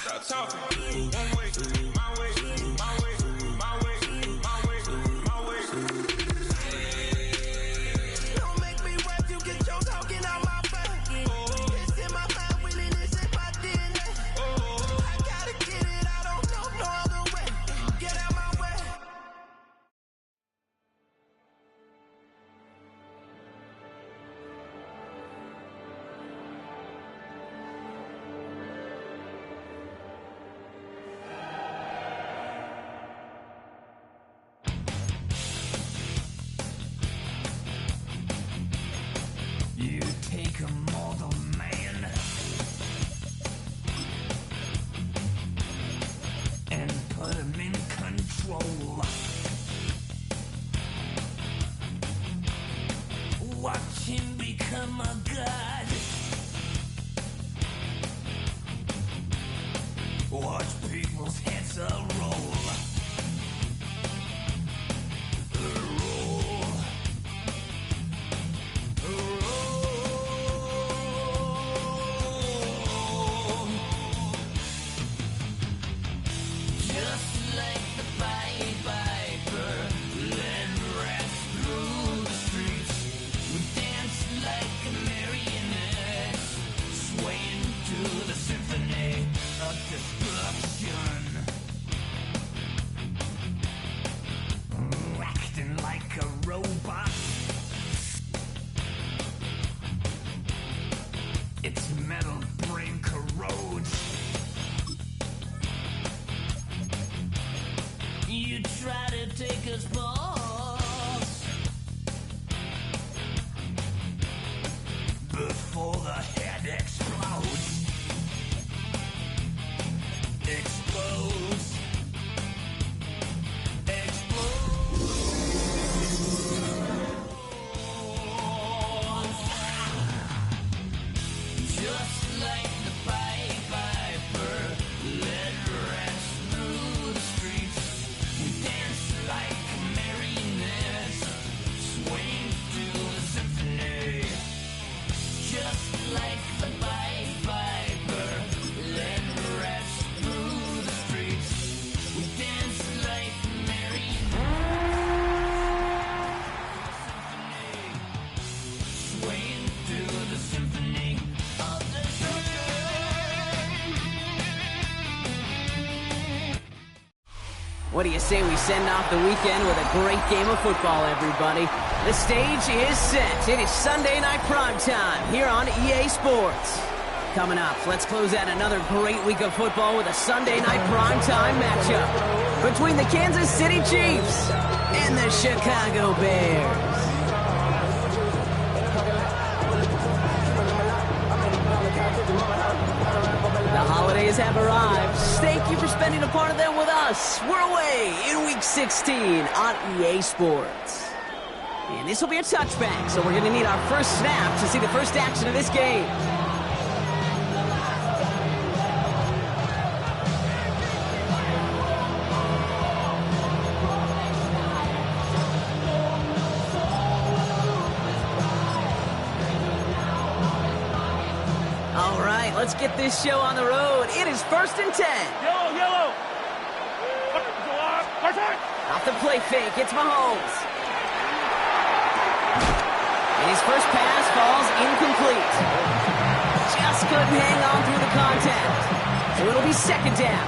Stop talking. One way, my way, my way, my way, my way, my way. Don't make me rap, you get your talking out my back. It's in my mind, willing, it's in my DNA. I gotta get it, I don't know no other way. Get out my way. You take a mortal man and put him in control. Watch him become a god. Watch people's heads roll. Just like the Pied Piper, led rats through the streets. We dance like a marionette, swaying to the symphony of destruction. Acting like a robot. Its metal brain corrodes. You try to take us balls before the head explodes. Explodes. Explodes. Just like the Pied Piper, led rats through the streets. We dance like marionettes, swing to the symphony. Just like the Pied Piper, led rats through the streets. We dance like marionettes, swing to the symphony of destruction. What do you say we send off the weekend with a great game of football, everybody? The stage is set. It is Sunday night prime time here on EA Sports. Coming up, let's close out another great week of football with a Sunday night prime time matchup between the Kansas City Chiefs and the Chicago Bears. The holidays have arrived. Thank you for spending a part of them with us. We're away in Week 16 on EA Sports. And this will be a touchback, so we're going to need our first snap to see the first action of this game. All right, let's get this show on the road. It is 1st and 10. Yellow, yellow. Off the play fake, it's Mahomes. And his first pass falls incomplete. Just couldn't hang on through the contact. So it'll be 2nd down.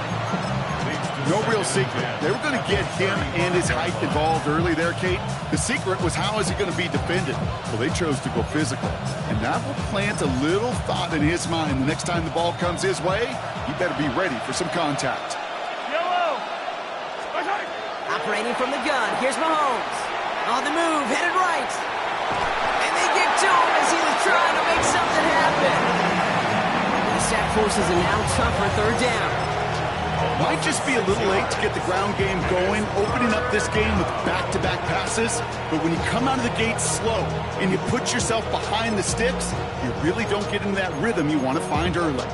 No real secret. They were going to get him and his height involved early there, Kate. The secret was how is he going to be defended? Well, they chose to go physical. And that will plant a little thought in his mind. The next time the ball comes his way, he better be ready for some contact. Yellow. Operating from the gun, here's Mahomes. On the move, headed right. And they get to him as he was trying to make something happen. The sack forces a now tougher 3rd down. Might just be a little late to get the ground game going, opening up this game with back-to-back passes. But when you come out of the gate slow and you put yourself behind the sticks, you really don't get into that rhythm you want to find early.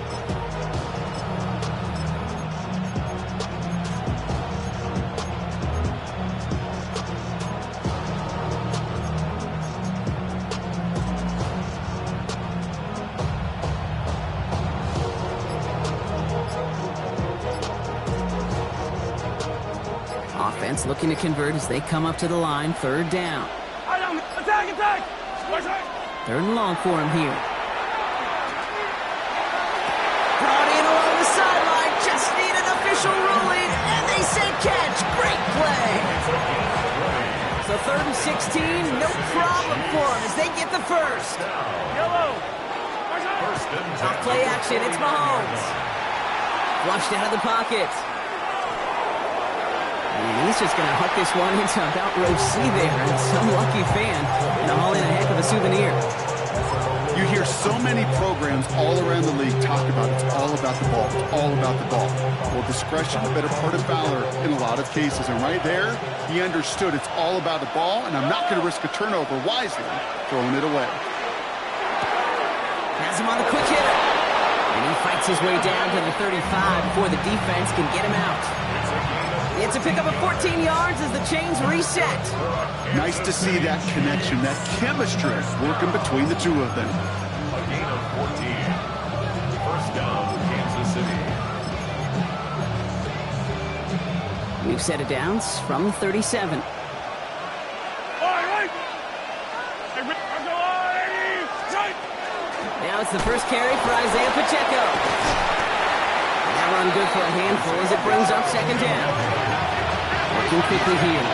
Defense looking to convert as they come up to the line. Third down. Attack! 3rd and long for him here. Brought in along the sideline. Just need an official ruling. And they say catch. Great play. So 3rd and 16. No problem for them as they get the first. Yellow! Off play action. It's Mahomes. Flushed out of the pocket. And he's just going to hook this one into about row C there. And some lucky fan going to haul in a heck of a souvenir. You hear so many programs all around the league talk about it's all about the ball. It's all about the ball. Well, discretion, the better part of valor in a lot of cases. And right there, he understood it's all about the ball, and I'm not going to risk a turnover wisely, throwing it away. Has him on the quick hitter. And he fights his way down to the 35 before the defense can get him out. It's a pickup of 14 yards as the chains reset. Nice to see that connection, that chemistry working between the two of them. A gain of 14. First down, Kansas City. We've set it downs from the 37. Now it's the first carry for Isaiah Pacheco. And that run good for a handful as it brings up 2nd down. Working quickly here.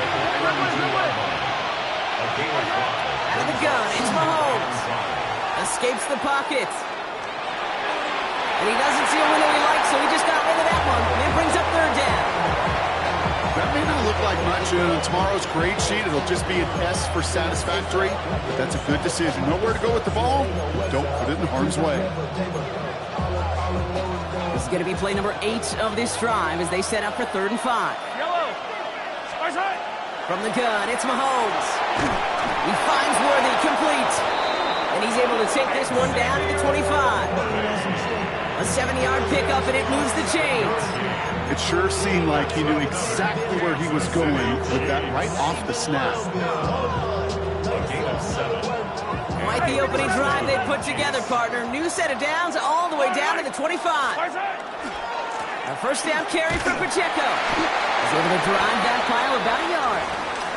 Out of the gun, it's Mahomes. Escapes the pocket. And he doesn't see a window he likes, so he just got rid of that one. And it brings up 3rd down. That may not look like much on tomorrow's grade sheet. It'll just be an S for satisfactory, but that's a good decision. Nowhere to go with the ball, don't put it in harm's way. This is going to be play number 8 of this drive as they set up for 3rd and 5. Yellow! From the gun, it's Mahomes. He finds Worthy, complete. And he's able to take this one down to the 25. A 7-yard pickup, and it moves the chains. It sure seemed like he knew exactly where he was going with that right off the snap. A gain of 7. Quite the opening drive they put together, partner. New set of downs all the way down to the 25. A first down carry for Pacheco. He's able to drive that pile about a yard.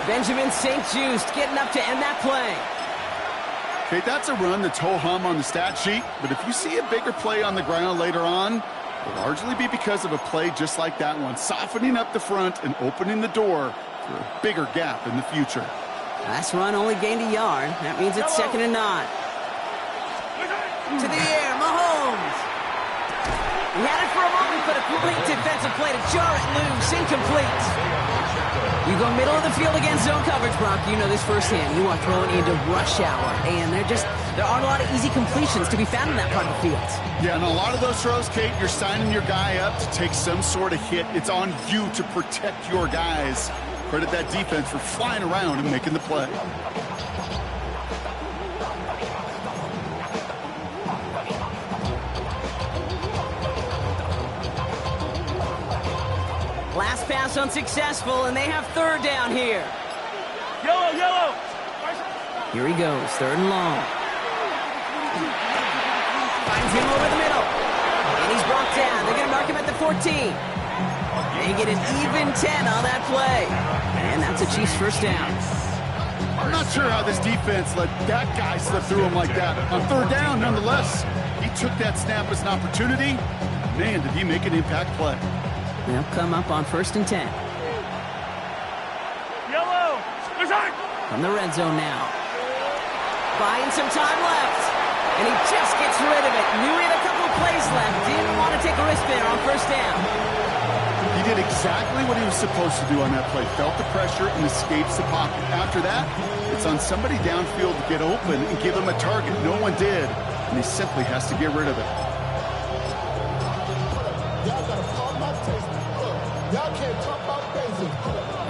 Benjamin St. Just getting up to end that play. Okay, that's a run that's ho-hum on the stat sheet, but if you see a bigger play on the ground later on, it'll largely be because of a play just like that one, softening up the front and opening the door for a bigger gap in the future. Last run only gained a yard. That means it's 2nd and 9. To the air, Mahomes. He had it for a moment, but a great defensive play to jar it loose, incomplete. You go middle of the field against zone coverage, Brock. You know this firsthand. You are throwing into rush hour, and there aren't a lot of easy completions to be found in that part of the field. Yeah, and a lot of those throws, Kate, you're signing your guy up to take some sort of hit. It's on you to protect your guys. Credit that defense for flying around and making the play. Last pass unsuccessful, and they have 3rd down here. Yellow! Here he goes, 3rd and long. Finds him over the middle. And he's brought down. They're going to mark him at the 14. They get an even 10 on that play. And that's a Chiefs first down. I'm not sure how this defense let that guy slip through him like that. On 3rd down, nonetheless, he took that snap as an opportunity. Man, did he make an impact play. They'll come up on 1st and 10. Yellow! From the red zone now. Buying some time left. And he just gets rid of it. Knew he had a couple of plays left. Didn't want to take a risk there on 1st down. He did exactly what he was supposed to do on that play. Felt the pressure and escapes the pocket. After that, it's on somebody downfield to get open and give him a target. No one did, and he simply has to get rid of it.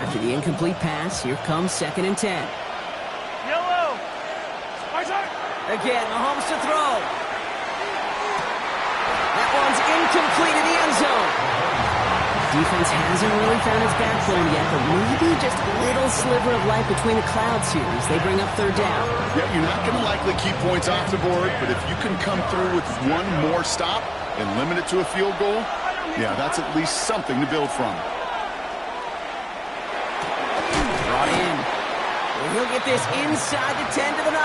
After the incomplete pass, here comes 2nd and 10. Yellow! Again, Mahomes to throw. That one's incomplete in the end zone. Defense hasn't really found its backbone yet, but maybe just a little sliver of light between the clouds here as they bring up 3rd down. Yeah, you're not going to likely keep points off the board, but if you can come through with one more stop and limit it to a field goal, yeah, that's at least something to build from. And he'll get this inside the 10 to the 9.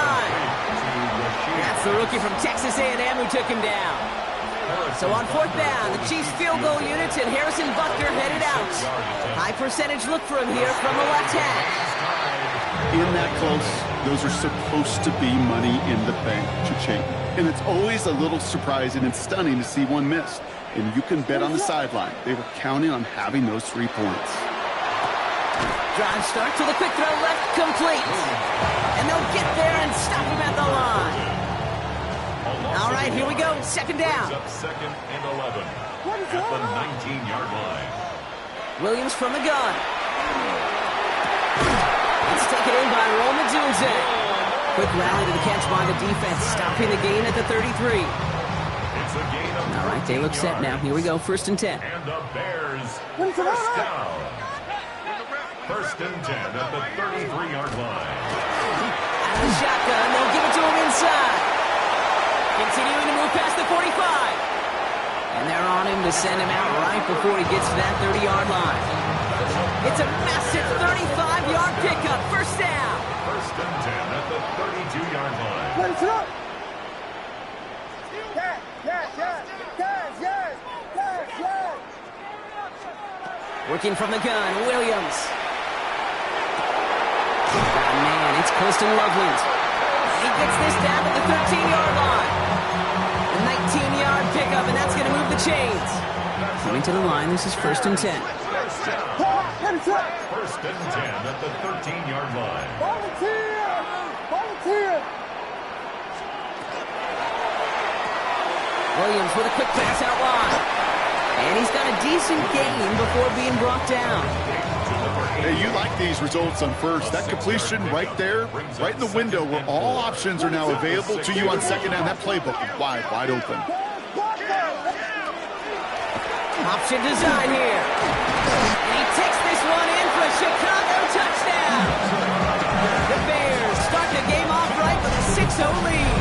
That's the rookie from Texas A&M who took him down. So on 4th down, the Chiefs field goal units and Harrison Butker headed out. High percentage look for him here from the left hash. In that close, those are supposed to be money in the bank, Cha-ching. And it's always a little surprising and stunning to see one missed. And you can bet on the sideline, they were counting on having those 3 points. Drive start to the quick throw left, complete. And they'll get there and stop him at the line. All right, here we go, 2nd down. Up 2nd and 11 at the 19-yard line. Williams from the gun. It's taken in by Rome Odunze. Quick rally to the catch by the defense, stopping the gain at the 33. It's a gain of All right, they look set now. Here we go, 1st and 10. And the Bears first down. 1st and 10 at the 33-yard line. Out of the shotgun, they'll give it to him inside. Continuing to move past the 45. And they're on him to send him out right before he gets to that 30-yard line. It's a massive 35-yard pickup, 1st down. 1st and 10 at the 32-yard line. Working from the gun, Williams. Oh, man, it's Colston Loveland. He gets this down to the 13-yard line. A 19-yard pickup, and that's going to move the chains. Coming to the line, this is 1st and 10. 1st and 10 at the 13-yard line. Williams with a quick pass out wide. And he's got a decent gain before being brought down. Hey, you like these results on 1st. That completion right there, right in the window where all options are now available to you on 2nd down. That playbook is wide open. Option design here. And he takes this one in for a Chicago touchdown. The Bears start the game off right with a 6-0 lead.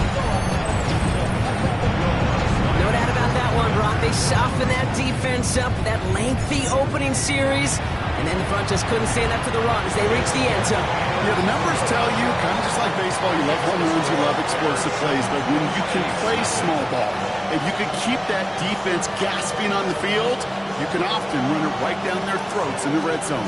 No doubt about that one, Brock. They softened that defense up, that lengthy opening series. And then the front just couldn't stand up to the run as they reached the end zone. Yeah, the numbers tell you, kind of just like baseball, you love home runs, you love explosive plays, but when you can play small ball and you can keep that defense gasping on the field, you can often run it right down their throats in the red zone.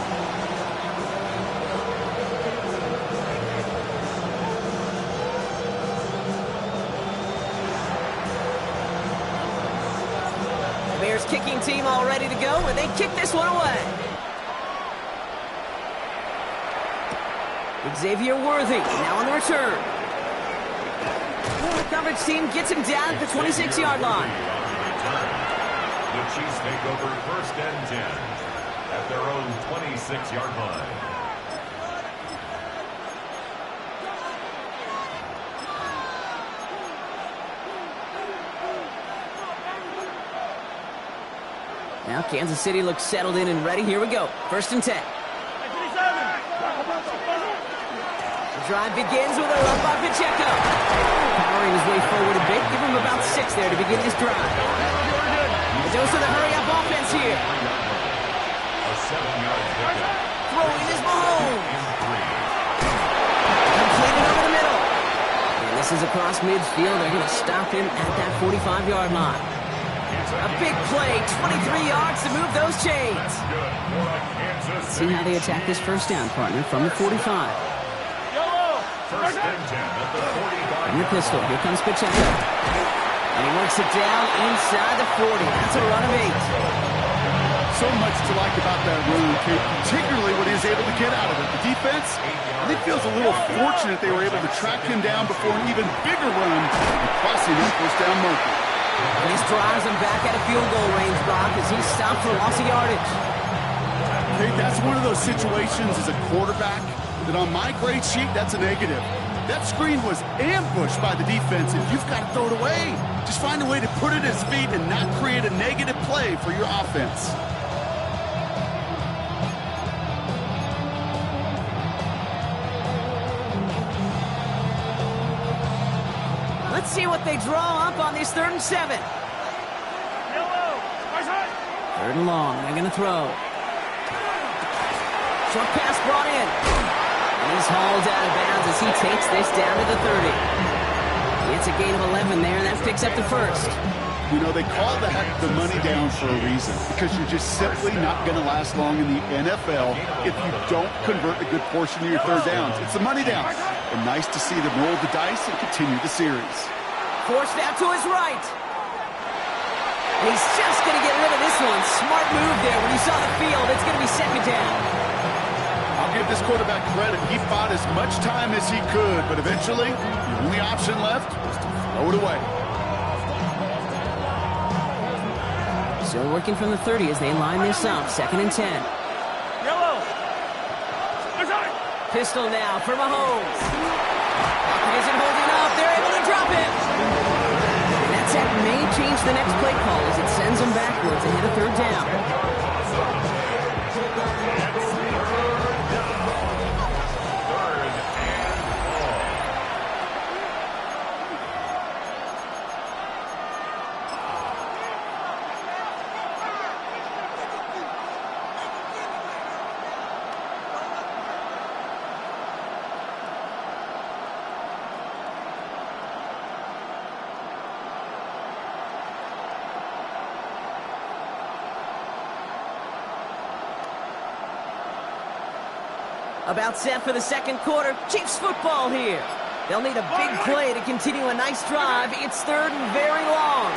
The Bears kicking team all ready to go, and they kick this one away. Xavier Worthy now on the return. The coverage team gets him down at the 26-yard line. The Chiefs take over 1st and 10 at their own 26-yard line. Now Kansas City looks settled in and ready. Here we go. 1st and 10. Drive begins with a run by Pacheco. Powering his way forward a bit. Give him about 6 there to begin this drive. He goes to the hurry-up offense here. A 7-yard pickup. Throwing is Mahomes. Completed over the middle. And this is across midfield. They're going to stop him at that 45-yard line. A big play, 23 yards to move those chains. Let's see how they attack this 1st down, partner, from the 45. 1st and 10 at the 45. And the pistol. Here comes Pacheco. And he works it down inside the 40. That's a run of 8. So much to like about that run, Kate, particularly what he was able to get out of it. The defense, I think, feels a little fortunate they were able to track him down before an even bigger run and crossing that 1st down marker. And this drives him back at a field goal range, Brock, as he stopped for loss of yardage. Kate, that's one of those situations as a quarterback that on my grade sheet, that's a negative. That screen was ambushed by the defense, and you've got to throw it away. Just find a way to put it at his feet and not create a negative play for your offense. Let's see what they draw up on this 3rd and 7. Yellow. 3rd and long. They're going to throw. Short pass brought in. And He's hauled out of bounds as he takes this down to the 30. It's a gain of 11 there, and that picks up the first. You know, they call that the money down for a reason, because you're just simply not going to last long in the NFL if you don't convert a good portion of your third downs. It's the money down. And nice to see them roll the dice and continue the series. Forced out to his right. And he's just going to get rid of this one. Smart move there. When he saw the field, it's going to be second down. I'll give this quarterback credit. He fought as much time as he could, but eventually, the only option left was to throw it away. Still working from the 30 as they line this up. 2nd and 10. Yellow. Pistol now for Mahomes. Pocket isn't holding up. They're able to drop it. And that sack may change the next play call as it sends them backwards and hit a 3rd down. About set for the second quarter. Chiefs football here. They'll need a big play to continue a nice drive. It's 3rd and very long.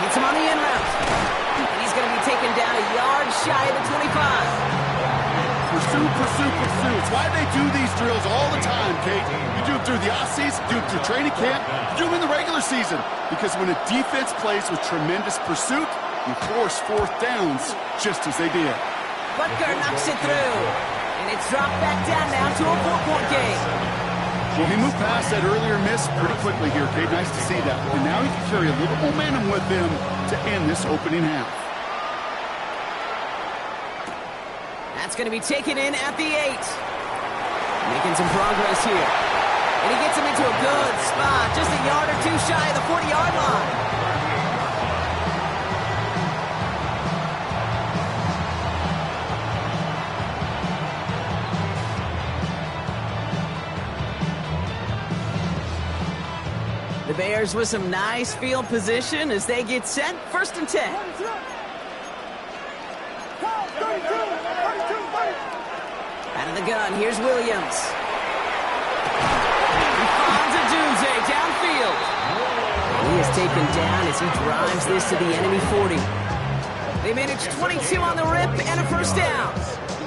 Hits him on the in route. And he's going to be taken down a yard shy of the 25. Pursue, pursue, pursue. It's why they do these drills all the time, Kate. You do it through the off-season, do it through training camp, you do them in the regular season. Because when a defense plays with tremendous pursuit, you force 4th downs just as they did. Butker knocks it through. And it's dropped back down now to a 4-point game. Well, he moved past that earlier miss pretty quickly here, Kate. Nice to see that. And now he can carry a little momentum with him to end this opening half. That's going to be taken in at the 8. Making some progress here. And he gets him into a good spot. Just a yard or two shy of the 40-yard line. The Bears with some nice field position as they get set. 1st and 10. Out of the gun, here's Williams. He finds Odunze downfield. He is taken down as he drives this to the enemy 40. They manage 22 on the rip and a 1st down.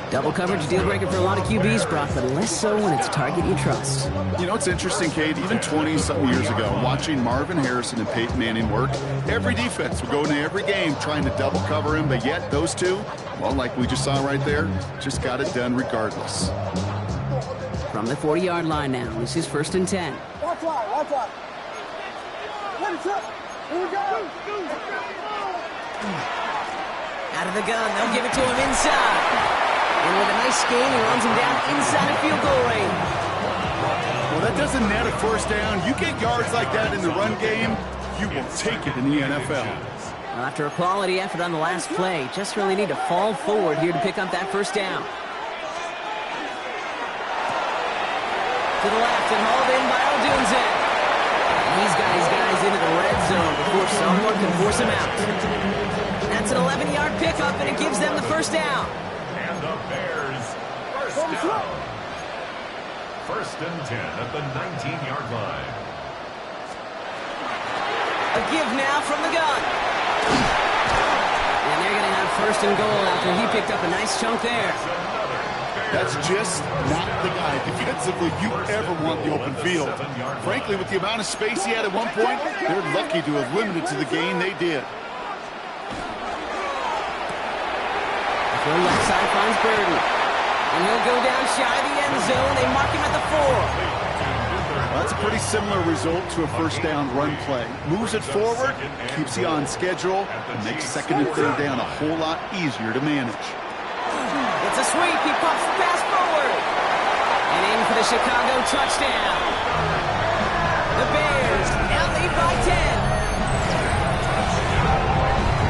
Double coverage deal breaker for a lot of QBs, Brock, but less so when it's a target you trust. You know, it's interesting, Kate, even 20-something years ago, watching Marvin Harrison and Peyton Manning work, every defense would go into every game trying to double cover him, but yet those two, well, like we just saw right there, just got it done regardless. From the 40-yard line now, this is 1st and 10. Watch out. Here we go. Out of the gun, they'll give it to him inside. And with a nice gain, he runs him down inside of field goal range. Well, that doesn't net a 1st down. You get yards like that in the run game, you will take it in the NFL. Well, after a quality effort on the last play, just really need to fall forward here to pick up that 1st down. To the left and hauled in by Odunze. And he's got his guys into the red zone before someone can force him out. That's an 11-yard pickup, and it gives them the 1st down. And the Bears, 1st down. 1st and 10 at the 19-yard line. A give now from the gun. And they're going to have 1st and goal after he picked up a nice chunk there. That's just not the guy defensively you ever want the open field. Frankly, with the amount of space he had at one point, they're lucky to have limited to the gain they did. The left side finds Burden. And he'll go down shy of the end zone. They mark him at the 4. Well, that's a pretty similar result to a 1st down run play. Moves it forward, keeps you on schedule, and makes 2nd and 3rd down a whole lot easier to manage. It's a sweep. He pops the pass forward. And in for the Chicago touchdown. The Bears now lead by 10.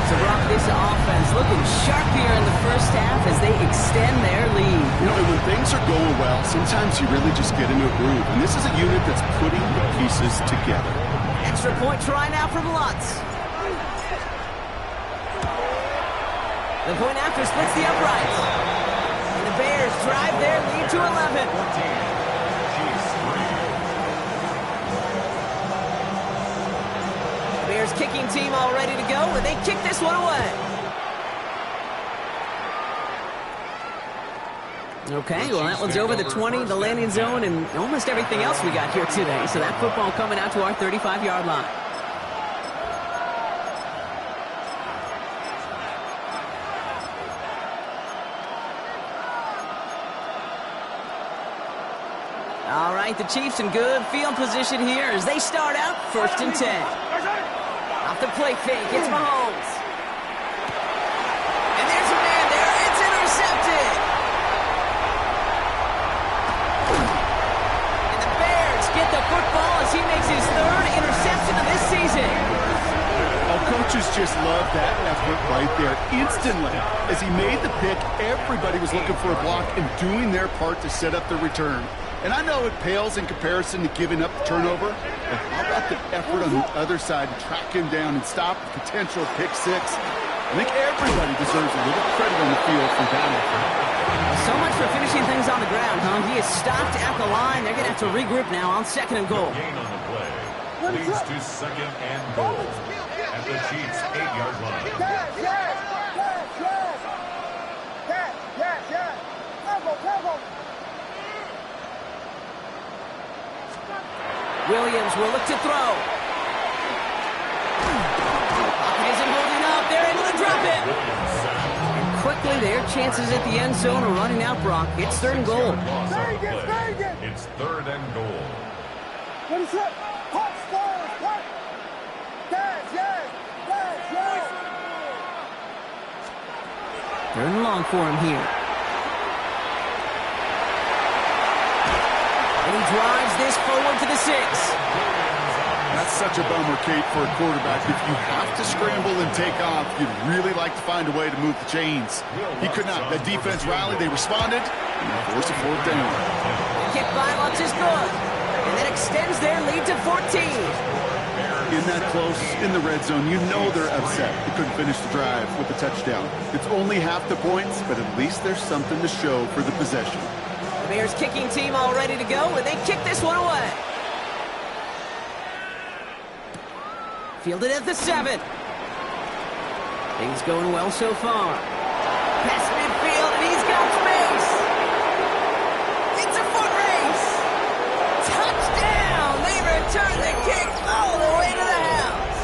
So Brock, this offense looking sharp here in the first half as they extend their lead. You know, when things are going well, sometimes you really just get into a groove. And this is a unit that's putting the pieces together. Extra point try now from Lutz. The point after splits the uprights. And the Bears drive their lead to 11. The Bears kicking team all ready to go, and they kick this one away. Okay, well, that one's over the 20, the landing zone, and almost everything else we got here today. So that football coming out to our 35-yard line. All right, the Chiefs in good field position here as they start out 1st and 10. Off the play fake, it's Mahomes. And there's a man there, it's intercepted. And the Bears get the football as he makes his 3rd interception of this season. Oh, coaches just love that effort right there. Instantly, as he made the pick, everybody was looking for a block and doing their part to set up the return. And I know it pales in comparison to giving up the turnover, but how about the effort on the other side to track him down and stop the potential pick six? I think everybody deserves a little credit on the field for that effort. So much for finishing things on the ground, huh? He is stopped at the line. They're going to have to regroup now on 2nd and goal. Gain on the play leads to 2nd and goal at the Chiefs' 8-yard line. Williams will look to throw. Isn't holding up. They're able to drop it. And quickly, their chances at the end zone are running out, Brock. It's 3rd and goal. It's 3rd and goal. Third and long for him here. And he drives this forward to the 6. That's such a bummer, Kate, for a quarterback. If you have to scramble and take off, you'd really like to find a way to move the chains. He could not. That defense rallied, they responded, and they forced a 4th down. The kick by Lutz is good. And that extends their lead to 14. In that close, in the red zone, you know they're upset. They couldn't finish the drive with a touchdown. It's only half the points, but at least there's something to show for the possession. The Bears kicking team all ready to go, and they kick this one away. Fielded at the 7. Things going well so far. Past midfield, and he's got space. It's a foot race. Touchdown! They return the kick all the way to the house.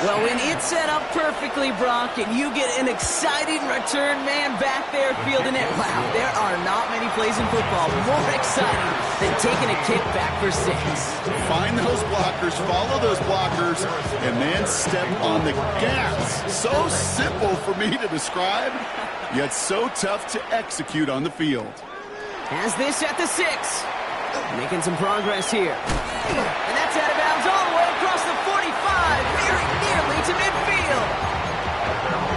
Well, when it's set up perfectly, Brock, and you get an exciting return man back there fielding it, wow, there are not many plays in football more exciting than taking a kick back for 6. Find those blockers, follow those blockers, and then step on the gas. So simple for me to describe, yet so tough to execute on the field. Has this at the 6. Making some progress here. And that's out of bounds all the way across the 45, very nearly to midfield.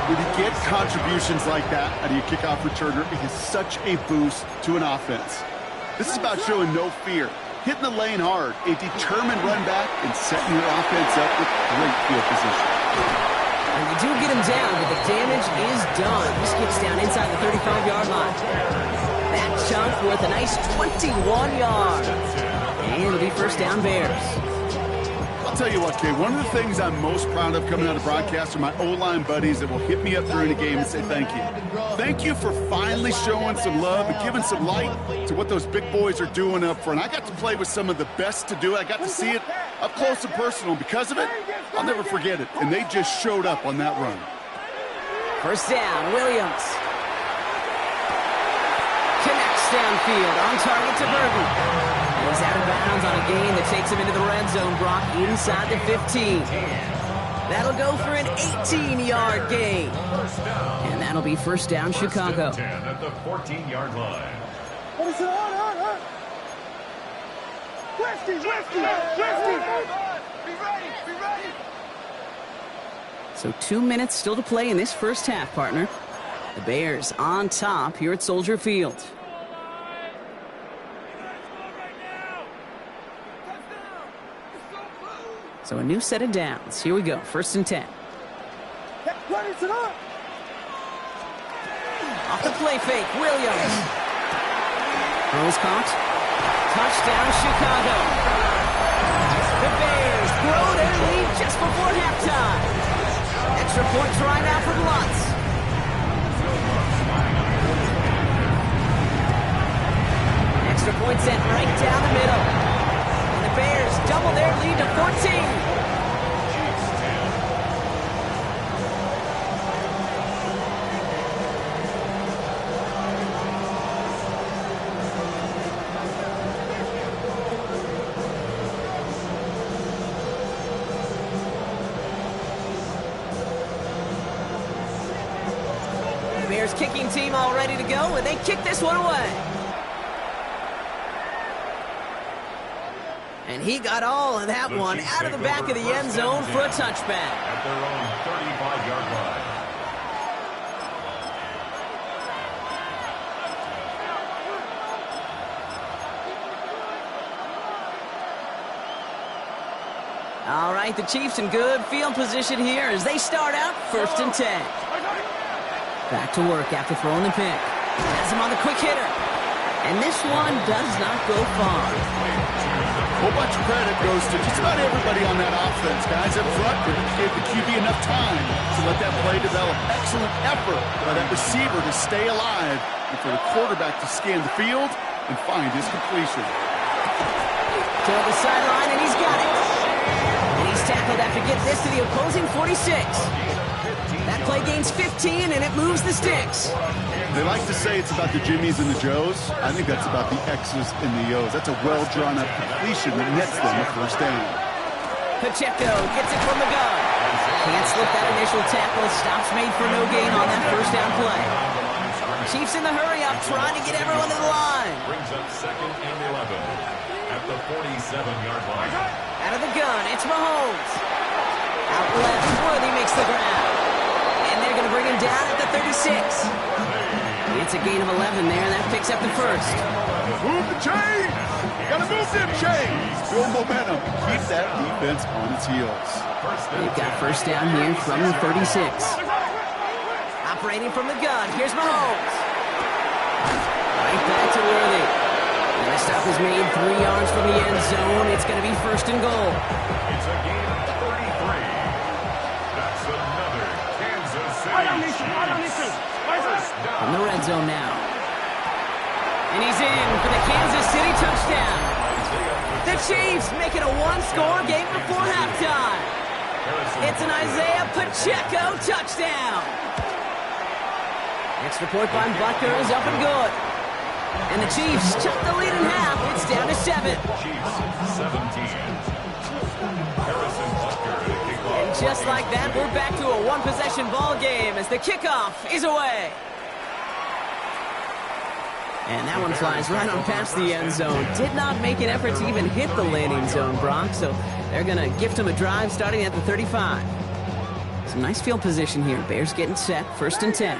When you get contributions like that out of your kickoff returner, it is such a boost to an offense. This is about showing no fear, hitting the lane hard, a determined run back, and setting your offense up with great field position. And they do get him down, but the damage is done. This gets down inside the 35-yard line. That chunk worth a nice 21 yards. And it'll be 1st down Bears. I'll tell you what, Kay, one of the things I'm most proud of coming out of broadcast are my O-line buddies that will hit me up during the game and say thank you. Thank you for finally showing some love and giving some light to what those big boys are doing up front. I got to play with some of the best to do it. I got to see it up close and personal. Because of it, I'll never forget it. And they just showed up on that run. 1st down, Williams. Connects downfield, on target to Burton. He's out of bounds on a gain that takes him into the red zone, Brock, inside the 15. That'll go for an 18-yard gain. And that'll be 1st down Chicago. 10 at the 14-yard line. So 2 minutes still to play in this first half, partner. The Bears on top here at Soldier Field. So a new set of downs. Here we go. 1st and 10. Off the play fake, Williams. Throws caught. Touchdown, Chicago. The Bears grow their lead just before halftime. Extra point try now from Lutz. Extra point sent right down the middle. And the Bears double their lead to 14. Bears kicking team all ready to go, and they kick this one away. And he got all of that one out of the back of the end zone for a touchback. At their own 35-yard line. All right, the Chiefs in good field position here as they start out 1st and 10. Back to work after throwing the pick. Has him on the quick hitter. And this one does not go far. Well, much credit goes to just about everybody on that offense. Guys up front gave the QB enough time to let that play develop. Excellent effort by that receiver to stay alive and for the quarterback to scan the field and find his completion. To the sideline, and he's got it. And he's tackled after getting this to the opposing 46. That play gains 15, and it moves the sticks. They like to say it's about the Jimmies and the Joes. I think that's about the X's and the O's. That's a well-drawn-up completion that nets them a 1st down. Pacheco gets it from the gun. Can't slip that initial tackle. Stops made for no gain on that 1st down play. Chiefs in the hurry-up, trying to get everyone to the line. Brings up 2nd and 11 at the 47-yard line. Out of the gun, it's Mahomes. Out left, Worthy makes the grab. And they're going to bring him down at the 36. It's a gain of 11 there, and that picks up the 1st. Move the chains! Gotta move them chains! Build momentum. Keep that defense on its heels. They've got 1st down here from the 36. Operating from the gun, here's Mahomes. Right back to Worthy. And the stop is made 3 yards from the end zone. It's going to be 1st and goal. It's a gain of 33. That's another Kansas City Chiefs. From the red zone now. And he's in for the Kansas City touchdown. The Chiefs make it a 1-score game before halftime. It's an Isaiah Pacheco touchdown. Extra point by Butker is up and good. And the Chiefs chop the lead in half. It's down to 7. Chiefs 17. Harrison Butker to kick off. And just like that, we're back to a 1-possession ball game as the kickoff is away. And that one flies right on past the end zone. Did not make an effort to even hit the landing zone, Brock. So they're going to gift him a drive starting at the 35. Some nice field position here. Bears getting set. 1st and 10.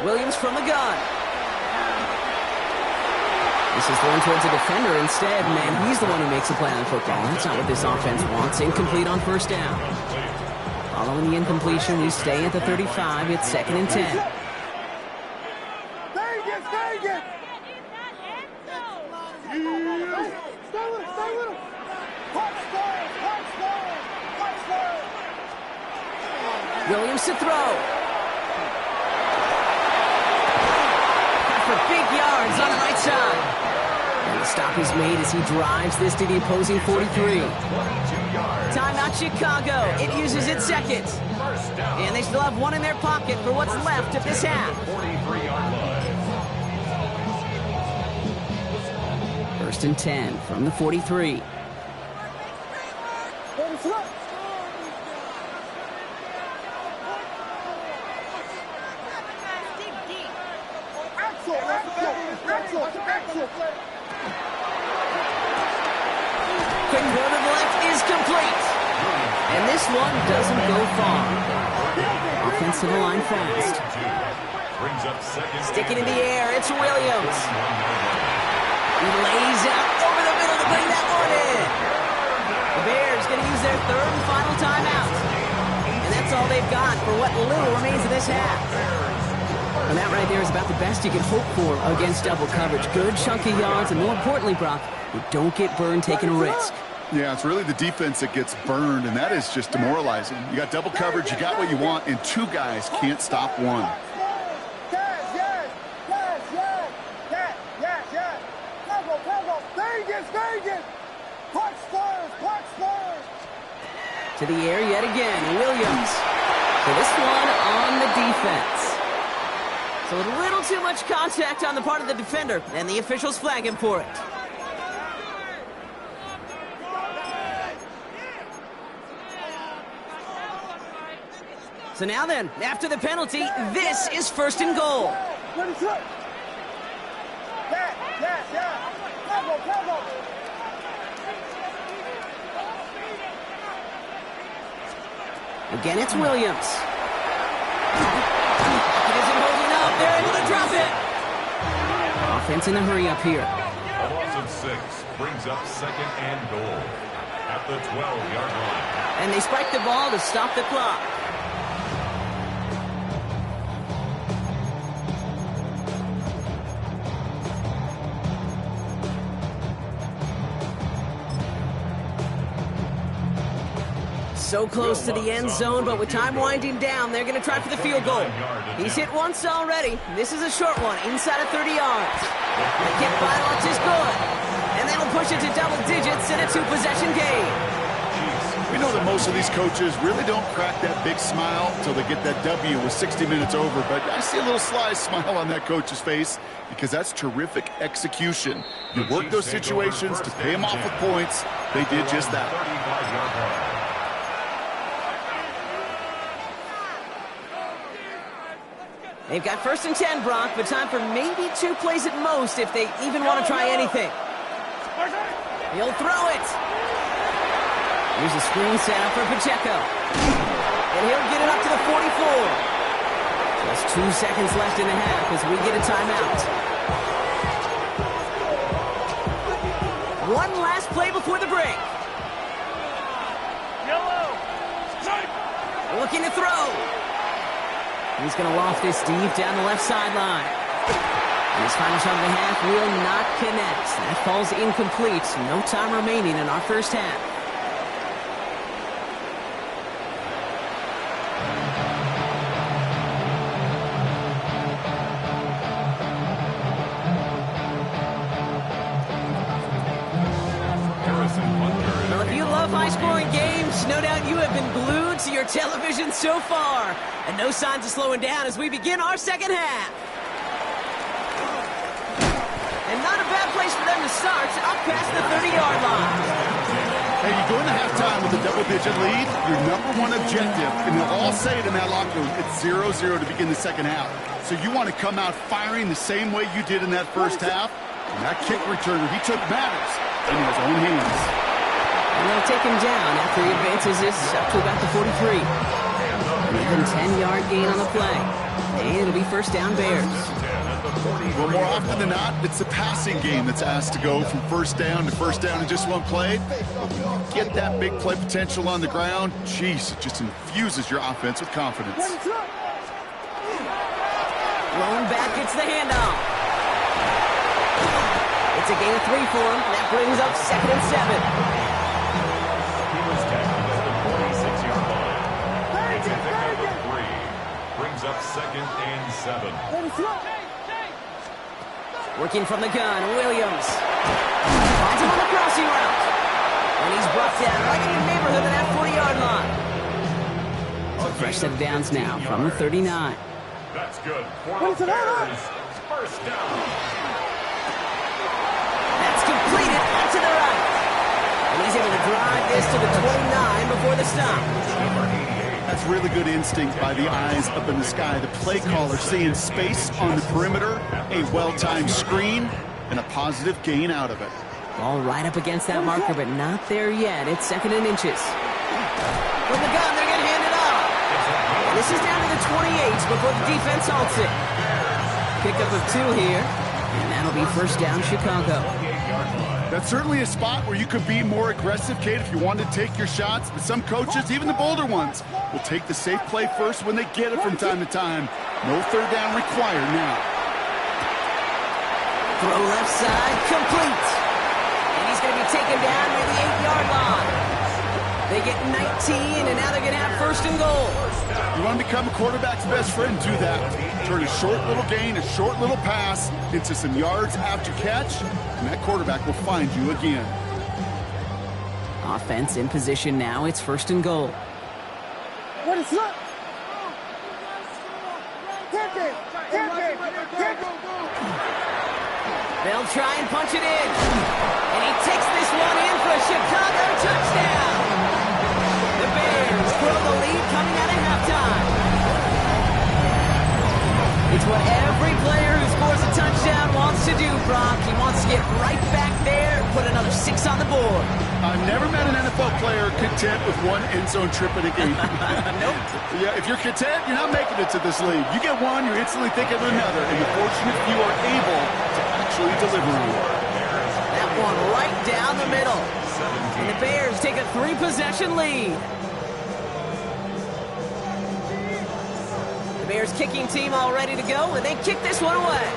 Williams from the gun. This is thrown towards a defender instead, man. He's the one who makes the play on the football. That's not what this offense wants. Incomplete on 1st down. Following the incompletion, we stay at the 35. It's 2nd and 10. Williams to throw. For big yards on the right side. And the stop is made as he drives this to the opposing 43. Timeout Chicago. It uses its 2nd. And they still have 1 in their pocket for what's left of this half. 43-yard line. 1st and 10 from the 43. Quick throw to the left is complete. And this one doesn't go far. Offensive line fast. Brings up second. Sticking in the air, it's Williams. He lays out over the middle to bring that one in. The Bears going to use their third and final timeout. And that's all they've got for what little remains of this half. And that right there is about the best you can hope for against double coverage. Good chunky yards, and more importantly, Brock, you don't get burned taking a risk. Yeah, it's really the defense that gets burned, and that is just demoralizing. You got double coverage, you got what you want, and two guys can't stop one. To the air yet again, Williams. So this one on the defense. So a little too much contact on the part of the defender, and the officials flag him for it. So now then, after the penalty, this is first and goal. Again, it's Williams. He isn't holding up. They're able to drop it. Offense in a hurry up here. A loss of 6 brings up second and goal at the 12-yard line. And they spike the ball to stop the clock. So close to the end zone, but with time winding down, they're going to try for the field goal. He's hit once already. This is a short one, inside of 30 yards. The kick by Lutz is good. And that'll push it to double digits in a 2-possession game. We know that most of these coaches really don't crack that big smile until they get that W with 60 minutes over, but I see a little sly smile on that coach's face because that's terrific execution. You work those situations to pay them off with points. They did just that. They've got first and 10, Brock, but time for maybe 2 plays at most if they even want to try anything. He'll throw it. Here's a screen setup for Pacheco. And he'll get it up to the 44. Just 2 seconds left in the half as we get a timeout. One last play before the break. Looking to throw. He's going to loft this deep down the left sideline. And his final shot of the half will not connect. That falls incomplete. No time remaining in our first half. Well, if you love high-scoring games, no doubt you have been glued to your television so far. And no signs of slowing down as we begin our second half. And not a bad place for them to start, up past the 30-yard line. Hey, you go into halftime with a double-digit lead, your #1 objective, and they'll all say it in that locker room, it's 0-0 to begin the second half. So you want to come out firing the same way you did in that first half. And that kick returner, he took matters in his own hands. And they'll take him down after he advances this up to about the 43. Another 10-yard gain on the play. And it'll be first down Bears. Well, more often than not, it's the passing game that's asked to go from first down in just one play. But when you get that big play potential on the ground, geez, it just infuses your offense with confidence. Lone back gets the handoff. It's a gain of 3 for him. That brings up second and 7. He was tackled at the 46-yard line. It's a pickup of 3. Brings up second and 7. Working from the gun, Williams. Finds him on the crossing route. And he's brought down right in the neighborhood of that 40-yard line. So fresh set of downs now from the 39. That's good for the Bears. First down. That's completed out to the right. And he's able to drive this to the 29 before the stop. That's really good instinct by the eyes up in the sky. The play caller seeing space on the perimeter, a well-timed screen, and a positive gain out of it. Ball right up against that marker, but not there yet. It's 2nd and inches. From the gun, they're going to hand it off. And this is down to the 28 before the defense halts it. Pickup of 2 here, and that'll be 1st down, Chicago. That's certainly a spot where you could be more aggressive, Kate, if you wanted to take your shots. But some coaches, even the bolder ones, will take the safe play first when they get it from time to time. No 3rd down required now. Throw left side, complete. And he's going to be taken down near the 8-yard line. They get 19, and now they're going to have 1st and goal. You want to become a quarterback's best friend, do that. Turn a short little gain, a short little pass into some yards after catch, and that quarterback will find you again. Offense in position now. It's 1st and goal. What is up? Kick it! They'll try and punch it in. And he takes this one in for a Chicago touchdown. The Bears grow the lead coming out of halftime. It's what every player who scores a touchdown wants to do, Brock. He wants to get right back there and put another 6 on the board. I've never met an NFL player content with one end zone trip in a game. Nope. Yeah, if you're content, you're not making it to this league. You get one, you're instantly thinking of another, and the fortunate few are able to actually deliver on it. That one right down the middle. And the Bears take a 3-possession lead. The Bears kicking team all ready to go, and they kick this one away.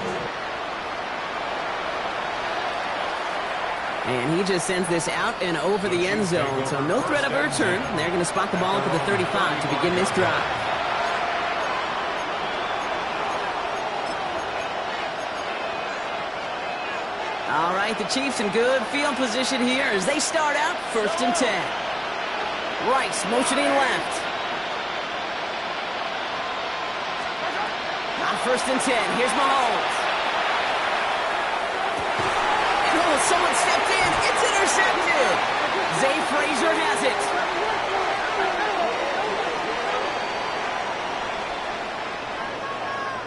And he just sends this out and over the end zone, so no threat of a return. They're going to spot the ball up at the 35 to begin this drive. All right, the Chiefs in good field position here as they start out 1st and 10. Rice motioning left. On 1st and 10, here's Mahomes. Oh, someone stepped in. It's intercepted. Zay Frazier has it.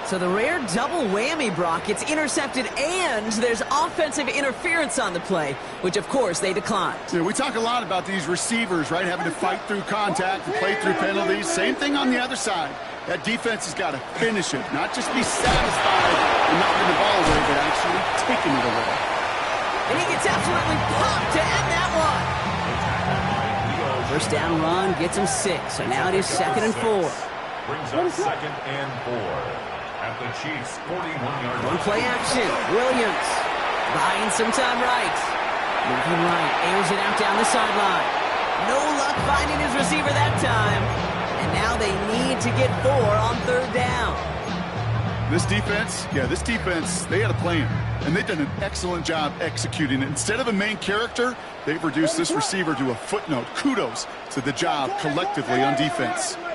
So the rare double whammy, Brock. It's intercepted and there's offensive interference on the play, which of course they declined. Yeah, we talk a lot about these receivers, right, having to fight through contact and play through penalties. Same thing on the other side. That defense has got to finish it, not just be satisfied with knocking the ball away, but actually taking it away. And he gets absolutely popped to end that one. 1st down run gets him 6, so now it is 2nd and 4. Brings up 2nd and 4 at the Chiefs' 41-yard line. One play action. Williams buying some time right. Moving right, airs it out down the sideline. No luck finding his receiver that time. And now they need to get 4 on 3rd down. This defense, they had a plan, and they've done an excellent job executing it. Instead of a main character, they've reduced this receiver to a footnote. Kudos to the job collectively on defense. Blown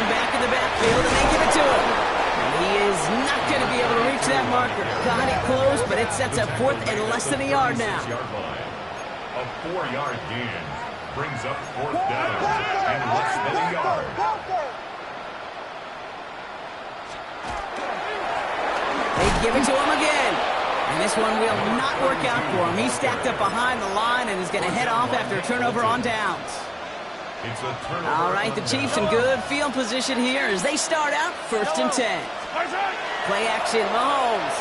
back in the backfield, and they give it to him. And he is not going to be able to reach that marker. Got it close, but it sets up 4th and less than a yard now. A 4-yard gain brings up 4th down and less than a yard. They give it to him again. And this one will not work out for him. He's stacked up behind the line and is going to head off after a turnover on downs. It's a turnover. All right, the Chiefs in good field position here as they start out 1st and 10. Play action, Mahomes.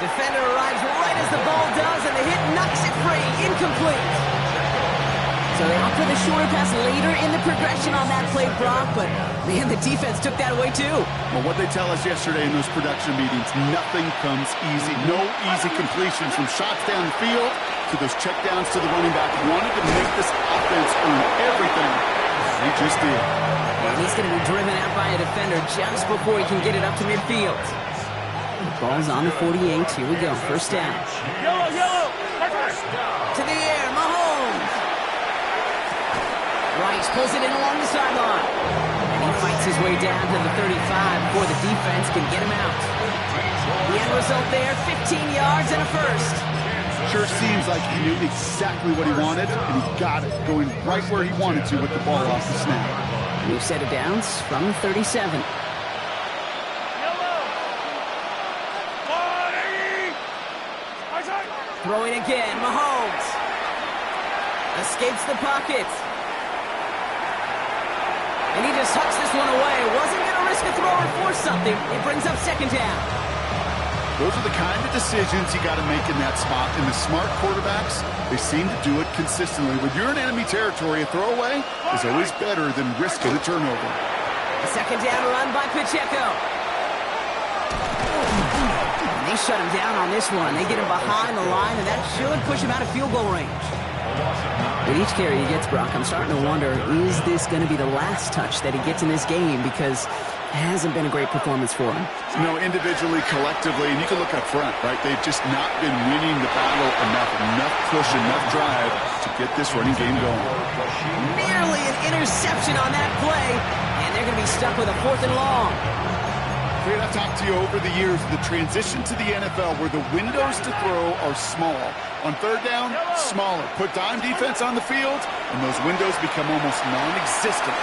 Defender arrives right as the ball does, and the hit knocks it free. Incomplete. So they opt for the shorter pass later in the progression on that play, Brock, but man, the defense took that away too. Well, what they tell us yesterday in those production meetings, nothing comes easy. No easy completions from shots down the field to those checkdowns to the running back. Wanted to make this offense earn everything. They just did. And he's going to be driven out by a defender just before he can get it up to midfield. The ball's on the 48. Here we go. 1st down. Yellow. To the air, Mahomes. Rice pulls it in along the sideline. And he fights his way down to the 35 before the defense can get him out. The end result there, 15 yards and a 1st. Sure seems like he knew exactly what he wanted, and he got it, going right where he wanted to with the ball off the snap. New set of downs from 37. Throwing again, Mahomes. Escapes the pocket. And he just hucks this one away. Wasn't going to risk a throw or force something. It brings up second down. Those are the kind of decisions you got to make in that spot. And the smart quarterbacks, they seem to do it consistently. When you're in enemy territory, a throwaway is always better than risking a turnover. A second down run by Pacheco. And they shut him down on this one. They get him behind the line, and that should push him out of field goal range. With each carry he gets, Brock, I'm starting to wonder, is this going to be the last touch that he gets in this game? Because it hasn't been a great performance for him. You know, individually, collectively, and you can look up front, right? They've just not been winning the battle enough push, enough drive to get this running game going. Nearly an interception on that play, and they're going to be stuck with a 4th and long. Fred, I've talked to you over the years, the transition to the NFL where the windows to throw are small. On third down, smaller. Put dime defense on the field, and those windows become almost non-existent.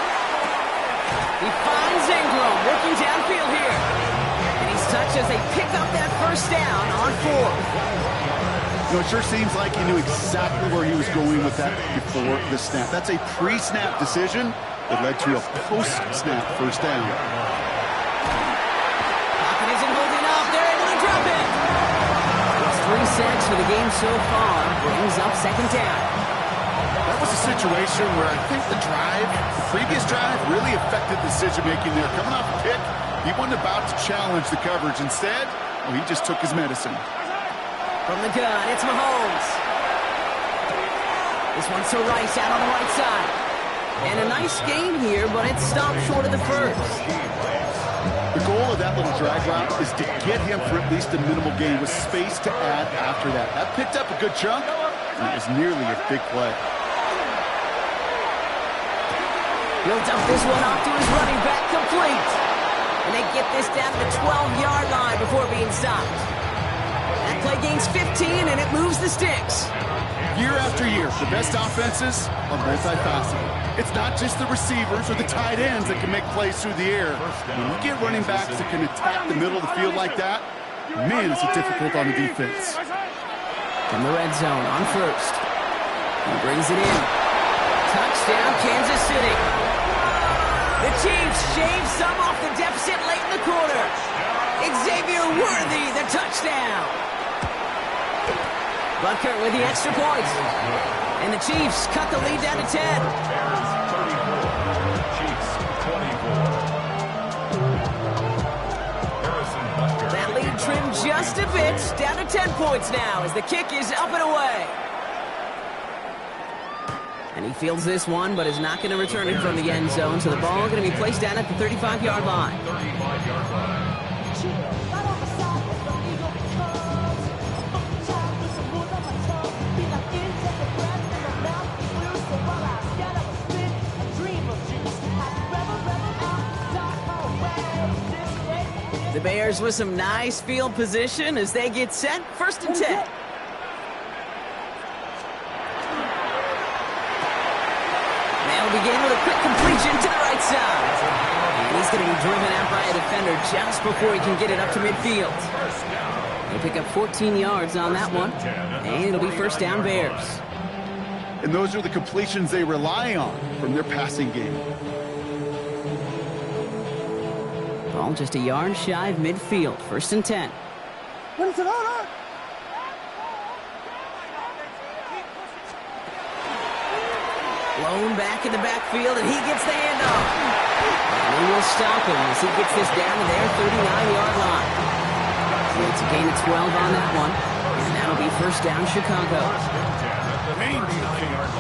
He finds Ingram working downfield here. And he's touched as they pick up that first down on 4th. You know, it sure seems like he knew exactly where he was going with that before the snap. That's a pre-snap decision that led to a post-snap first down. Pocket isn't holding up. They're able to drop it. It's 3 sacks for the game so far. Brings up second down. That was a situation where I think the previous drive really affected decision-making there. Coming off a pick, he wasn't about to challenge the coverage. Instead, he just took his medicine. From the gun, it's Mahomes. This one's to Rice out on the right side. And a nice game here, but it stopped short of the first. The goal of that little drag route is to get him for at least a minimal gain with space to add after that. That picked up a good chunk, and it was nearly a big play. He'll dump this one off to his running back, complete. And they get this down to the 12-yard line before being stopped. That play gains 15, and it moves the sticks. Year after year, the best offenses are multifaceted. It's not just the receivers or the tight ends that can make plays through the air. When you get running backs that can attack the middle of the field like that, man, is it difficult on the defense. From the red zone on first. He brings it in. Touchdown, Kansas City. The Chiefs shave some off the deficit late in the quarter. Xavier Worthy, the touchdown. Butker with the extra point. And the Chiefs cut the lead down to 10. Bears 34, Chiefs 24. Harrison Butker. That lead trimmed just a bit, down to 10 points now as the kick is up and away. And he fields this one, but is not going to return it from the end zone, so the ball going to be placed down at the 35-yard line. 35-yard line. The Bears with some nice field position as they get set. 1st and 10. They'll begin with a quick completion to the right side. And he's going to be driven out by a defender just before he can get it up to midfield. They pick up 14 yards on that one. And it'll be first down Bears. And those are the completions they rely on from their passing game. Ball just a yard shy of midfield. 1st and 10. What is it? Hold on. Blown back in the backfield, and he gets the handoff. And they will stop him as he gets this down to their 39-yard line. So it's a gain of 12 on that one. And that'll be first down Chicago.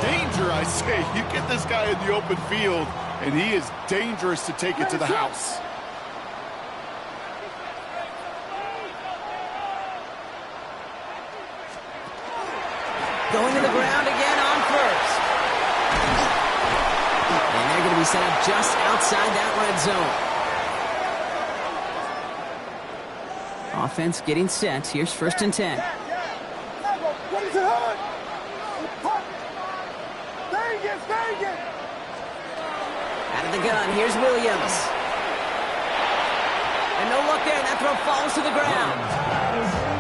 Danger, I say. You get this guy in the open field, and he is dangerous to take it to the house. Going to the ground again on first. And they're going to be set up just outside that red zone. Offense getting set. Here's 1st and 10. Listen, hold. Stay again. Out of the gun, here's Williams. And no look there, and that throw falls to the ground.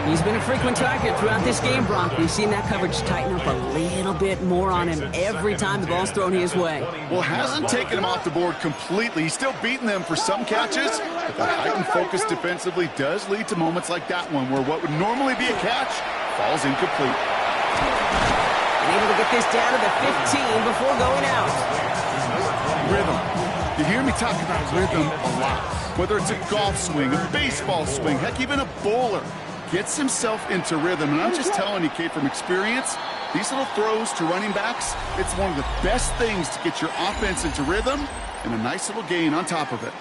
He's been a frequent target throughout this game, Brock. We've seen that coverage tighten up a little bit more on him every time the ball's thrown his way. Well, hasn't taken him off the board completely. He's still beating them for some catches, but the heightened focus defensively does lead to moments like that one where what would normally be a catch falls incomplete. And able to get this down to the 15 before going out. Rhythm. You hear me talk about rhythm a lot. Whether it's a golf swing, a baseball swing, heck, even a bowler gets himself into rhythm. And I'm just telling you, Kate, from experience, these little throws to running backs, it's one of the best things to get your offense into rhythm and a nice little gain on top of it.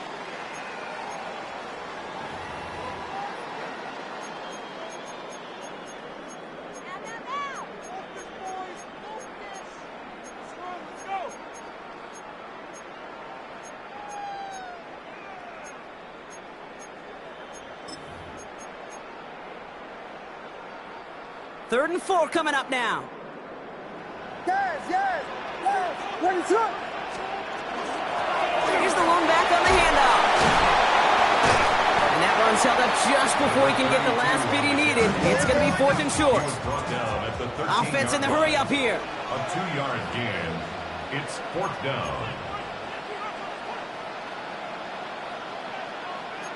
Third and 4 coming up now. Yes. Ready, shoot. Here's the lone back on the handoff. And that run's held up just before he can get the last bit he needed. It's going to be 4th and short. Offense in the hurry up here. A 2-yard gain. It's 4th down.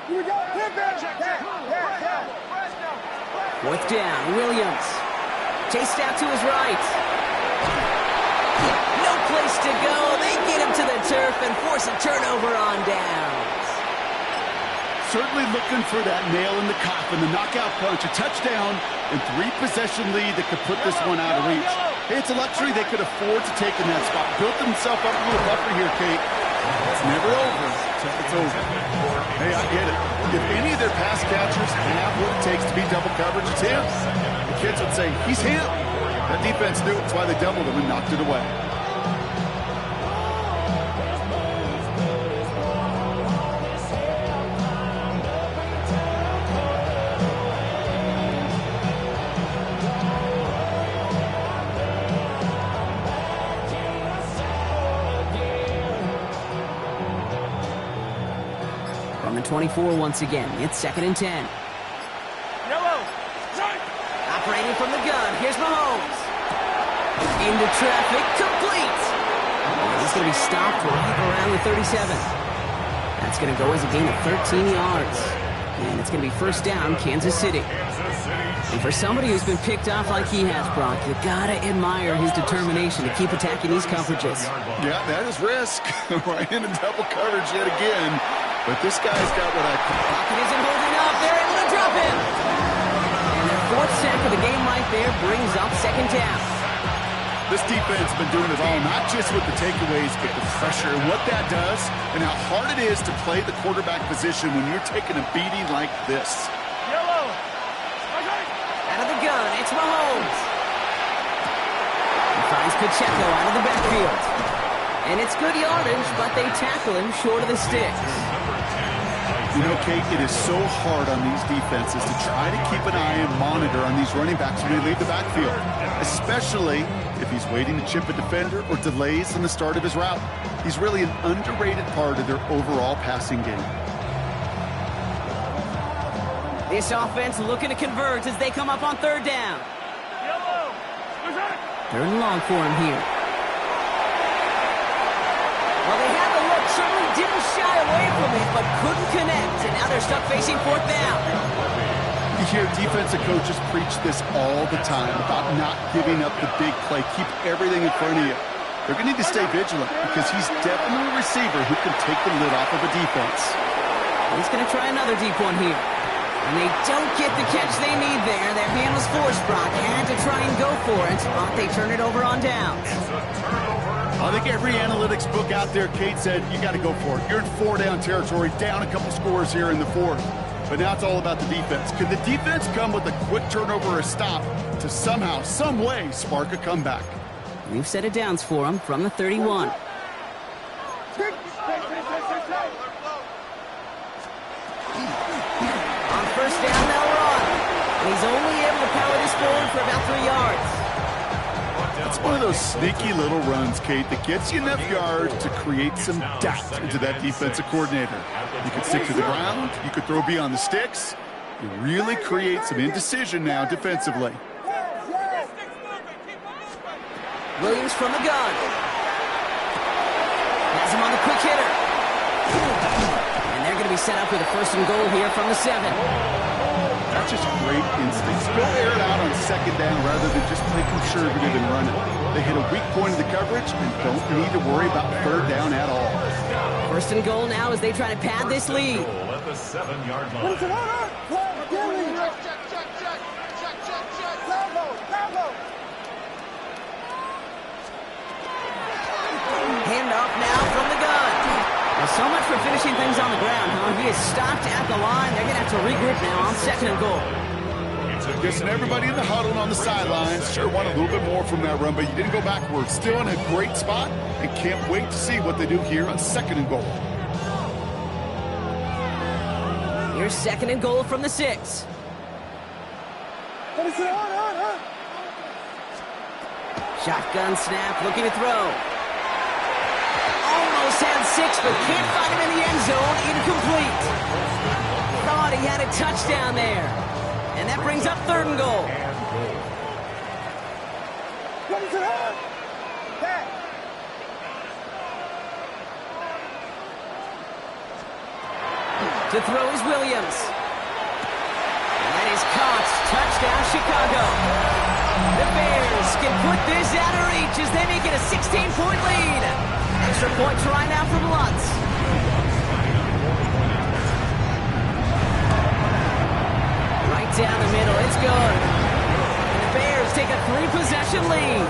Here we go. Hit there. 4th down, Williams. Chased out to his right. No place to go. They get him to the turf and force a turnover on downs. Certainly looking for that nail in the coffin, the knockout punch, a touchdown, and 3-possession lead that could put this one out of reach. Hey, it's a luxury they could afford to take in that spot. Built themselves up a little buffer here, Kate. It's never over till it's over. Hey, I get it. If any of their pass catchers have what it takes to be double coverage, it's him. The kids would say, he's him. That defense knew it. That's why they doubled him and knocked it away. From the 24 once again, it's 2nd and 10. Yellow. Operating from the gun, here's Mahomes. Into traffic, complete. And he's going to be stopped right around the 37. That's going to go as a gain of 13 yards. And it's going to be 1st down, Kansas City. And for somebody who's been picked off like he has, Brock, you got to admire his determination to keep attacking these coverages. Yeah, that is risk. Right into double coverage yet again. But this guy's got what I call... Pocket isn't holding up. They're able to drop him. And their 4th sack of the game right there brings up 2nd down. This defense has been doing it all, not just with the takeaways, but the pressure and what that does and how hard it is to play the quarterback position when you're taking a beating like this. Yellow. Out of the gun, it's Mahomes. He finds Pacheco out of the backfield. And it's good yardage, but they tackle him short of the sticks. You know, Kate, it is so hard on these defenses to try to keep an eye and monitor on these running backs when they leave the backfield, especially if he's waiting to chip a defender or delays in the start of his route. He's really an underrated part of their overall passing game. This offense looking to convert as they come up on 3rd down. Yellow. 3rd and long for him here. Well, they had the look, certainly didn't shy away from it, but couldn't connect, and now they're stuck facing 4th down. You hear defensive coaches preach this all the time about not giving up the big play. Keep everything in front of you. They're going to need to stay vigilant because he's definitely a receiver who can take the lid off of a defense. He's going to try another deep one here. And they don't get the catch they need there. Their hand was forced, Brock. Had to try and go for it, but they turn it over on downs. I think every analytics book out there, Kate, said you got to go for it. You're in 4-down territory, down a couple scores here in the 4th. But now it's all about the defense. Could the defense come with a quick turnover or a stop to somehow, some way, spark a comeback? We've set it downs for him from the 31. Stay. On 1st down, they'll run. And he's only able to power this forward for about 3 yards. That's one of those sneaky little runs, Kate, that gets you enough yards to create some doubt into that defensive coordinator. You can stick to the ground. You could throw beyond the sticks. You really create some indecision now defensively. Williams from the gun. Has him on the quick hitter. And they're going to be set up with a 1st and goal here from the 7. That's just great instincts. Go air it out on 2nd down rather than just play conservative and run it. They hit a weak point of the coverage and don't need to worry about 3rd down at all. 1st and goal now as they try to pad this lead. At the 7-yard line. Handoff now from the gun. Well, so much for finishing things on the ground, huh? He is stopped at the line. They're going to have to regroup now on 2nd and goal. Guessing everybody in the huddle and on the sidelines sure want a little bit more from that run, but you didn't go backwards. Still in a great spot and can't wait to see what they do here on 2nd and goal. Here's 2nd and goal from the 6. Shotgun snap, looking to throw. Almost had 6, but can't find him in the end zone. Incomplete. Thought he had a touchdown there. And that brings up 3rd and goal. To throw is Williams. And that is caught. Touchdown, Chicago. The Bears can put this out of reach as they make it a 16-point lead. Extra point try now from Lutz. Right down the middle, it's good. And the Bears take a 3-possession lead.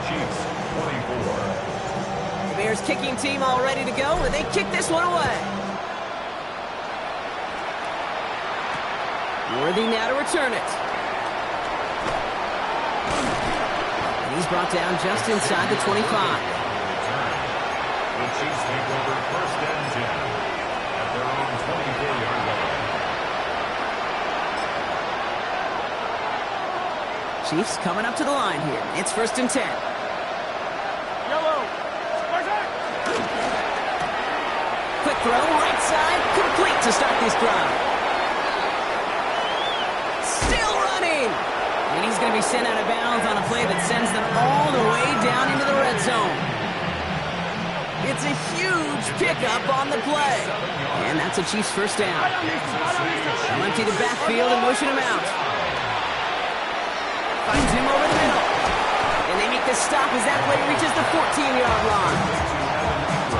Chiefs 24. The Bears kicking team all ready to go, and they kick this one away. Worthy now to return it. And he's brought down just inside the 25. The Chiefs take over 1st and 10 at their own 24-yard line. Chiefs coming up to the line here. It's 1st and 10. Yellow. Quick throw, right side, complete to start this drive. Still running! And he's going to be sent out of bounds on a play that sends them all the way down into the red zone. It's a huge pickup on the play. And that's a Chiefs 1st down. They'll empty the backfield and motion him out. Finds him over the middle. And they make the stop as that play reaches the 14-yard line.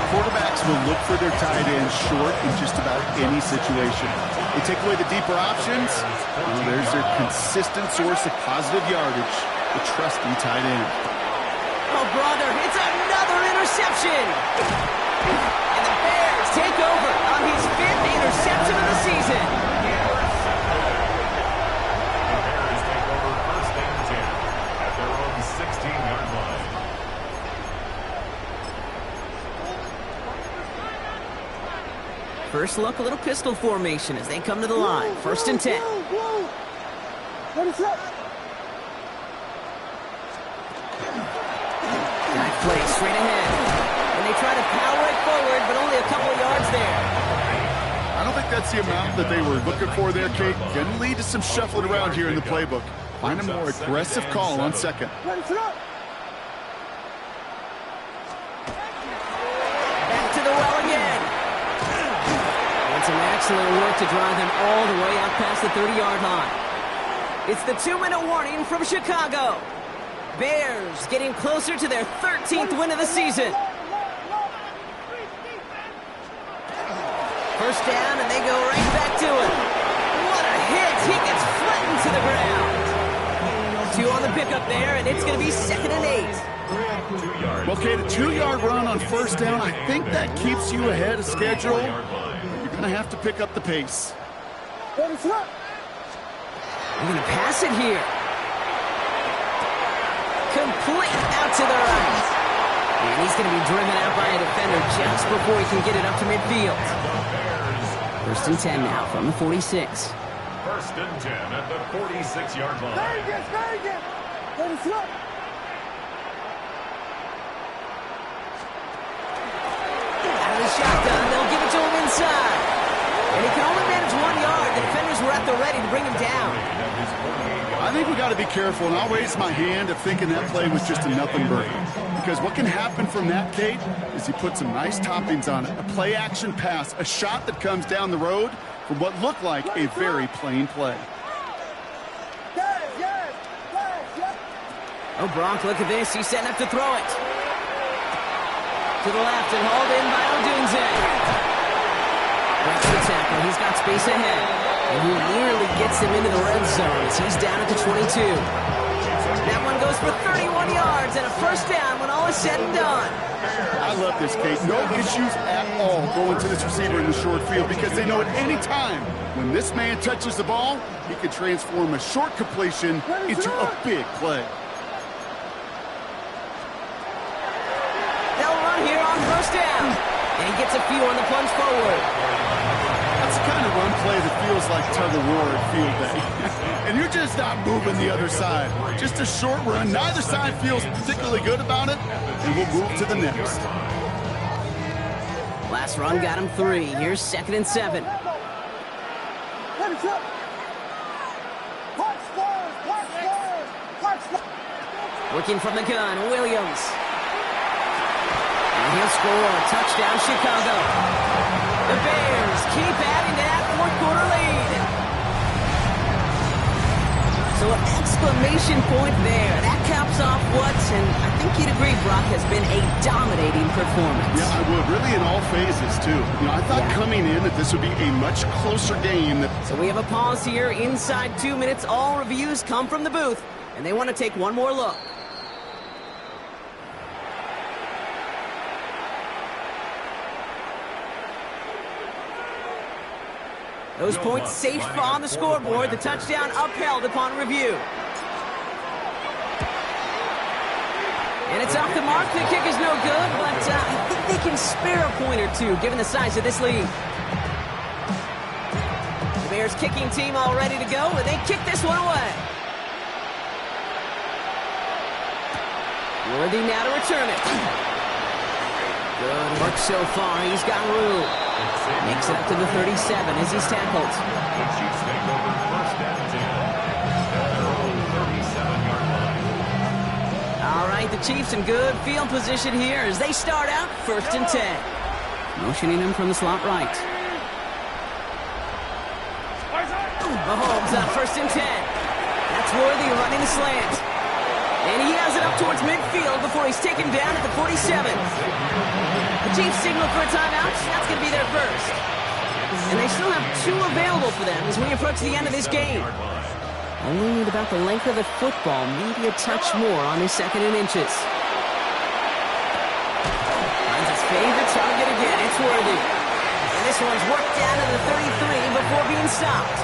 Quarterbacks will look for their tight ends short in just about any situation. They take away the deeper options. Well, there's their consistent source of positive yardage, the trusty tight end. Oh, brother, it's another interception. And the Bears take over on his 5th interception of the season. The Bears take over 1st and 10 at their own 16-yard line. First look, a little pistol formation as they come to the line. 1st and 10. Dive play straight ahead. And they try to power it forward, but only a couple of yards there. I don't think that's the amount that they were looking for there, Kate. Can lead to some shuffling around here in the playbook. Find a more aggressive call on 2nd. Back to the well again. And some excellent work to drive them all the way out past the 30-yard line. It's the 2-minute warning from Chicago. Bears getting closer to their 13th win of the season. 1st down, and they go right back to it. What a hit. He gets flattened to the ground. 2 on the pickup there, and it's going to be 2nd and 8. Well, Kate, a 2-yard run on 1st down, I think that keeps you ahead of schedule. You're going to have to pick up the pace. They're going to pass it here. Complete out to the right. And he's going to be driven out by a defender just before he can get it up to midfield. 1st and 10 now from the 46. 1st and 10 at the 46-yard line. Vegas, Vegas! Ready, throw. Out of the shotgun, they'll give it to him inside. And he can only manage 1 yard. The defenders were at the ready to bring him down. I think we got to be careful, and I'll raise my hand of thinking that play was just a nothing burger. Because what can happen from that, Kate, is he put some nice toppings on it. A play-action pass, a shot that comes down the road from what looked like a very plain play. Oh, Gronk, look at this. He's setting up to throw it. To the left and hauled in by Odunze. Breaks the tackle. He's got space ahead. And he nearly gets him into the red zone as he's down at the 22. That one goes for 31 yards and a first down when all is said and done. I love this, Kate. No issues at all going to this receiver in the short field because they know at any time when this man touches the ball, he can transform a short completion into a big play. They'll run here on first down. And he gets a few on the plunge forward. That's the kind of run play that feels like tug-of-war at field day. And you're just not moving the other side. Just a short run. Neither side feels particularly good about it, and we'll move to the next. Last run got him 3. Here's 2nd and 7. Ready, throw. Watch forward, watch forward, watch forward. Working from the gun, Williams. And he'll score. Touchdown, Chicago. The Bears keep adding to that fourth-quarter lead. So an exclamation point there. That caps off what, and I think you'd agree, Brock, has been a dominating performance. Yeah, I would. Really in all phases, too. You know, I thought coming in that this would be a much closer game. So we have a pause here. Inside 2 minutes, all reviews come from the booth, and they want to take one more look. Those points safe on the scoreboard. The touchdown upheld upon review. And it's off the mark. The kick is no good, but I think they can spare a point or two given the size of this lead. The Bears kicking team all ready to go, and they kick this one away. Worthy now to return it. Good work so far. He's got room. Makes it up to the 37 as he's tackled. The Chiefs take over first down and 10 at their own 37-yard line. All right, the Chiefs in good field position here as they start out 1st and 10. Motioning him from the slot right. Mahomes on 1st and 10. That's Worthy running the slant. And he has it up towards midfield before he's taken down at the 47. The Chiefs signal for a timeout. That's going to be their first. And they still have 2 available for them as we approach the end of this game. Only need about the length of the football, maybe a touch more on his 2nd and inches. Finds his favorite target again. It's Worthy. And this one's worked down to the 33 before being stopped.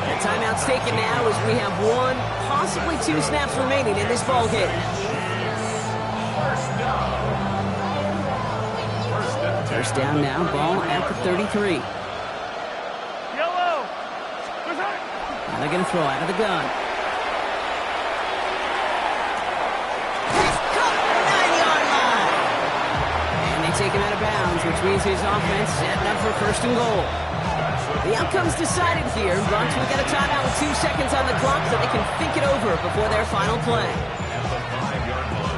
The timeout's taken now as we have 1, possibly 2 snaps remaining in this ballgame. First down now, ball at the 33. Yellow. Now they're going to throw out of the gun. He's caught at the 9-yard line. And they take him out of bounds, which means his offense setting up for 1st and goal. The outcome's decided here. Bronx, we got a timeout with 2 seconds on the clock so they can think it over before their final play. At the 5-yard line.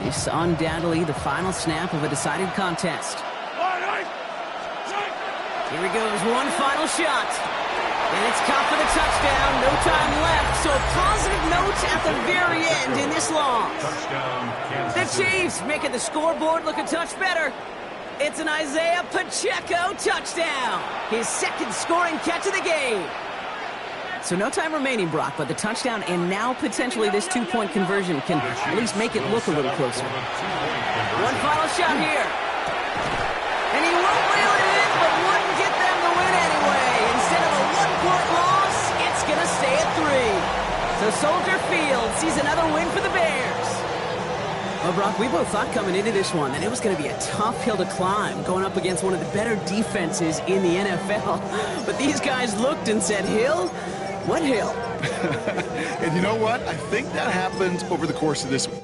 This undoubtedly the final snap of a decided contest. Here he goes, one final shot. And it's caught for the touchdown. No time left. So a positive note at the very end in this loss. Touchdown, The Kansas City. Chiefs making the scoreboard look a touch better. It's an Isaiah Pacheco touchdown. His 2nd scoring catch of the game. So no time remaining, Brock, but the touchdown and now potentially this 2-point conversion can at least make it look a little closer. One final shot here. And he won't reel it in, but wouldn't get them the win anyway. Instead of a 1-point loss, it's going to stay at 3. So Soldier Field sees another win for the Bears. Well, Brock, we both thought coming into this one that it was going to be a tough hill to climb, going up against one of the better defenses in the NFL. But these guys looked and said, Hill? What hill? And you know what? I think that happened over the course of this one.